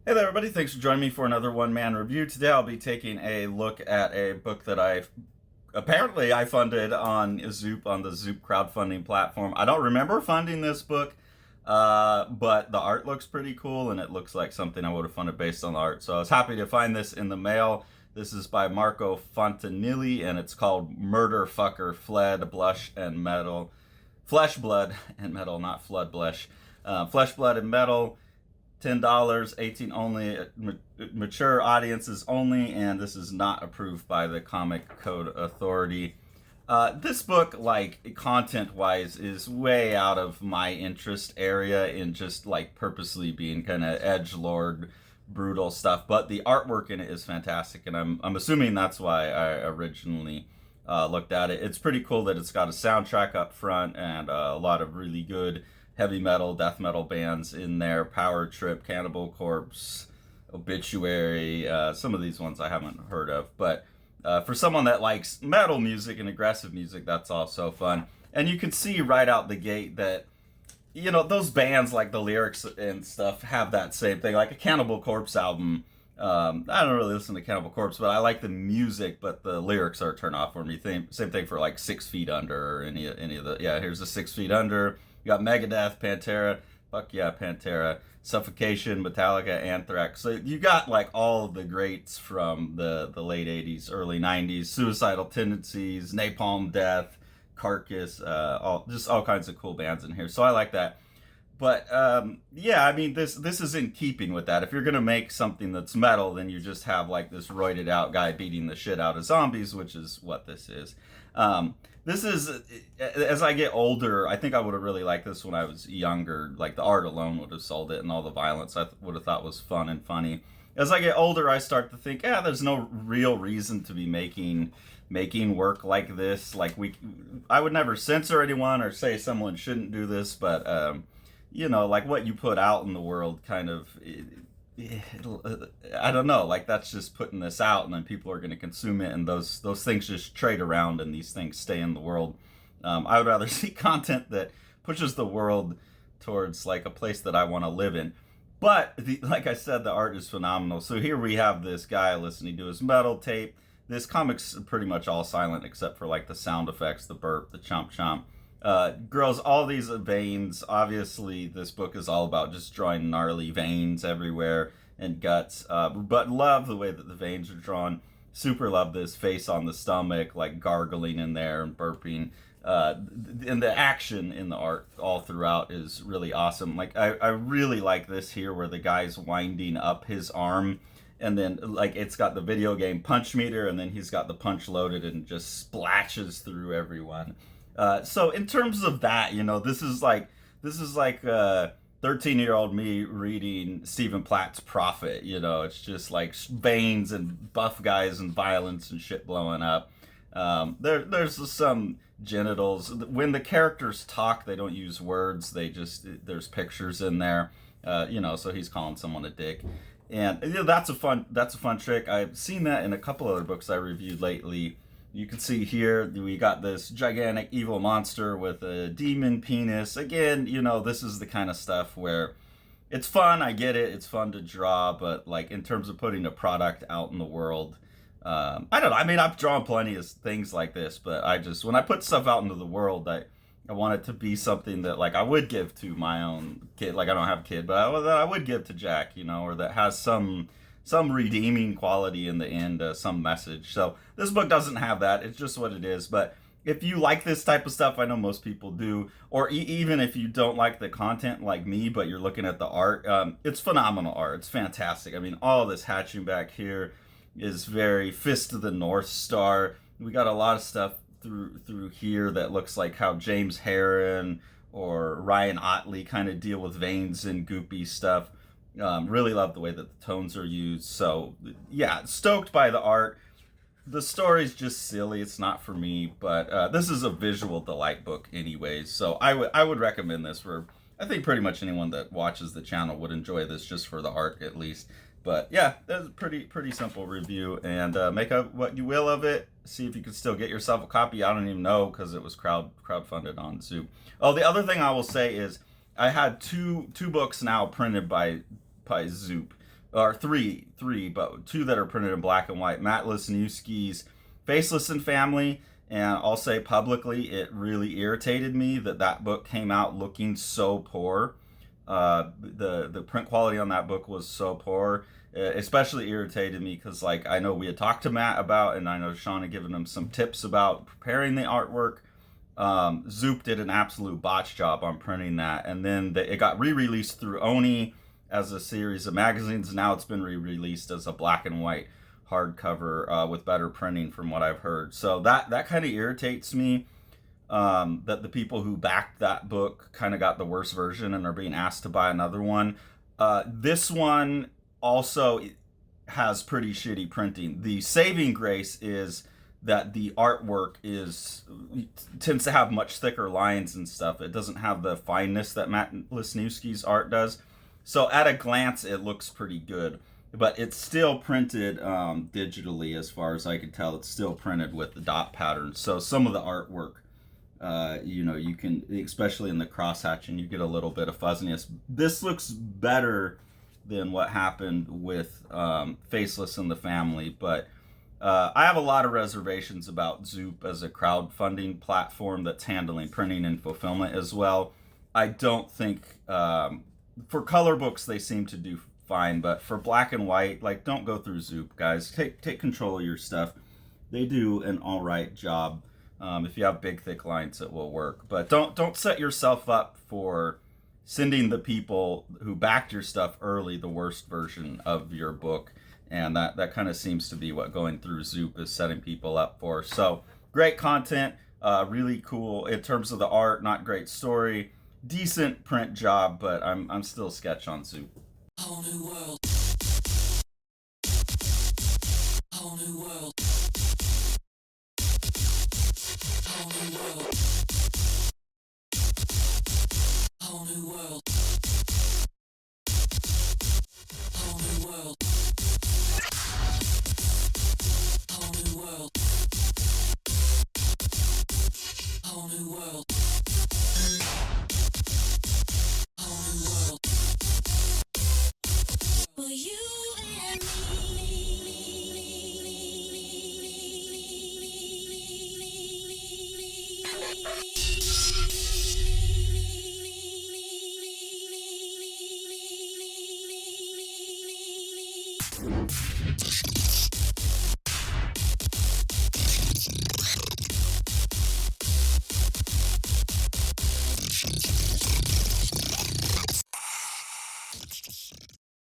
Hey there, everybody. Thanks for joining me for another one-man review. Today I'll be taking a look at a book that I funded on Zoop, on the Zoop crowdfunding platform. I don't remember funding this book, but the art looks pretty cool, and it looks like something I would have funded based on the art. So I was happy to find this in the mail. This is by Marco Fontanili, and it's called Murder Fucker Fled, Blush, and Metal. Flesh, Blood, and Metal, not Flood Blush. Flesh, Blood, and Metal. $10, 18 only, mature audiences only, and this is not approved by the Comic Code Authority. This book, like, content-wise, is way out of my interest area in just, like, purposely being kind of edgelord, brutal stuff, but the artwork in it is fantastic, and I'm assuming that's why I originally looked at it. It's pretty cool that it's got a soundtrack up front and a lot of really good heavy metal, death metal bands in there. Power Trip, Cannibal Corpse, Obituary. Some of these ones I haven't heard of, but for someone that likes metal music and aggressive music, that's also fun. And you can see right out the gate that, you know, those bands, like the lyrics and stuff, have that same thing. Like a Cannibal Corpse album. I don't really listen to Cannibal Corpse, but I like the music, but the lyrics are a turn off for me. Same thing for like 6 Feet Under or any of the. Yeah, here's the 6 Feet Under. You got Megadeth, Pantera, fuck yeah, Pantera, Suffocation, Metallica, Anthrax. So you got like all of the greats from the late 80s, early 90s, Suicidal Tendencies, Napalm Death, Carcass, all kinds of cool bands in here. So I like that. But yeah, I mean, this is in keeping with that. If you're gonna make something that's metal, then you just have like this roided out guy beating the shit out of zombies, which is what this is. This is, as I get older, I think I would have really liked this when I was younger. Like the art alone would have sold it, and all the violence I would have thought was fun and funny. As I get older, I start to think, yeah, there's no real reason to be making work like this. Like I would never censor anyone or say someone shouldn't do this, but you know, like what you put out in the world kind of, I don't know, like that's just putting this out and then people are going to consume it, and those things just trade around and these things stay in the world. I would rather see content that pushes the world towards like a place that I want to live in. But like I said, the art is phenomenal. So here we have this guy listening to his metal tape. This comic's pretty much all silent except for like the sound effects, the burp, the chomp chomp. Grows all these veins. Obviously, this book is all about just drawing gnarly veins everywhere and guts. But love the way that the veins are drawn. Super love this face on the stomach, like gargling in there and burping. And the action in the art all throughout is really awesome. Like I really like this here where the guy's winding up his arm, and then like it's got the video game punch meter, and then he's got the punch loaded and just splashes through everyone. So in terms of that, you know, this is like 13-year-old me reading Stephen Platt's Prophet. You know, it's just like veins and buff guys and violence and shit blowing up. There's some genitals. When the characters talk, they don't use words. There's pictures in there. You know, so he's calling someone a dick. And you know, that's a fun trick. I've seen that in a couple other books I reviewed lately. You can see here we got this gigantic evil monster with a demon penis. Again, you know, this is the kind of stuff where it's fun. I get it. It's fun to draw, but like in terms of putting a product out in the world, I don't know. I mean, I've drawn plenty of things like this, but when I put stuff out into the world, I want it to be something that like I would give to my own kid. Like I don't have a kid, but that I would give to Jack, you know, or that has some redeeming quality in the end, some message. So this book doesn't have that. It's just what it is. But if you like this type of stuff, I know most people do, or even if you don't like the content like me, but you're looking at the art, it's phenomenal art. It's fantastic. I mean, all this hatching back here is very Fist of the North Star. We got a lot of stuff through here that looks like how James Herron or Ryan Otley kind of deal with veins and goopy stuff. Really love the way that the tones are used. So yeah, stoked by the art. The story's just silly. It's not for me, but this is a visual delight book anyways. So I would recommend this for, I think pretty much anyone that watches the channel would enjoy this just for the art at least. But yeah, that's a pretty simple review, and make up what you will of it. See if you can still get yourself a copy. I don't even know because it was crowdfunded on Zoop. Oh, the other thing I will say is I had two books now printed by Zoop. or three, but two that are printed in black and white. Matt Lesniewski's Faceless and Family, and I'll say publicly, it really irritated me that that book came out looking so poor. The print quality on that book was so poor. It especially irritated me because, like, I know we had talked to Matt about, and I know Sean had given him some tips about preparing the artwork. Zoop did an absolute botch job on printing that, and then it got re-released through Oni as a series of magazines. Now it's been re-released as a black and white hardcover with better printing, from what I've heard. So that kind of irritates me. That the people who backed that book kind of got the worst version and are being asked to buy another one. This one also has pretty shitty printing. The saving grace is that the artwork tends to have much thicker lines and stuff. It doesn't have the fineness that Matt Lesniewski's art does. So at a glance, it looks pretty good. But it's still printed digitally, as far as I can tell. It's still printed with the dot patterns. So some of the artwork, you can, especially in the crosshatching, you get a little bit of fuzziness. This looks better than what happened with Faceless and the Family, but I have a lot of reservations about Zoop as a crowdfunding platform that's handling printing and fulfillment as well. I don't think, for color books, they seem to do fine, but for black and white, like, don't go through Zoop, guys. Take control of your stuff. They do an all right job. If you have big, thick lines, it will work. But don't set yourself up for sending the people who backed your stuff early the worst version of your book. And that kind of seems to be what going through Zoop is setting people up for. So great content, really cool in terms of the art, not great story, decent print job, but I'm still sketch on Zoop. Whole new world. Whole new world. Whole new world. Whole new world. Whole new world. Whole new world. Whole new world. Whole new world. For you and me.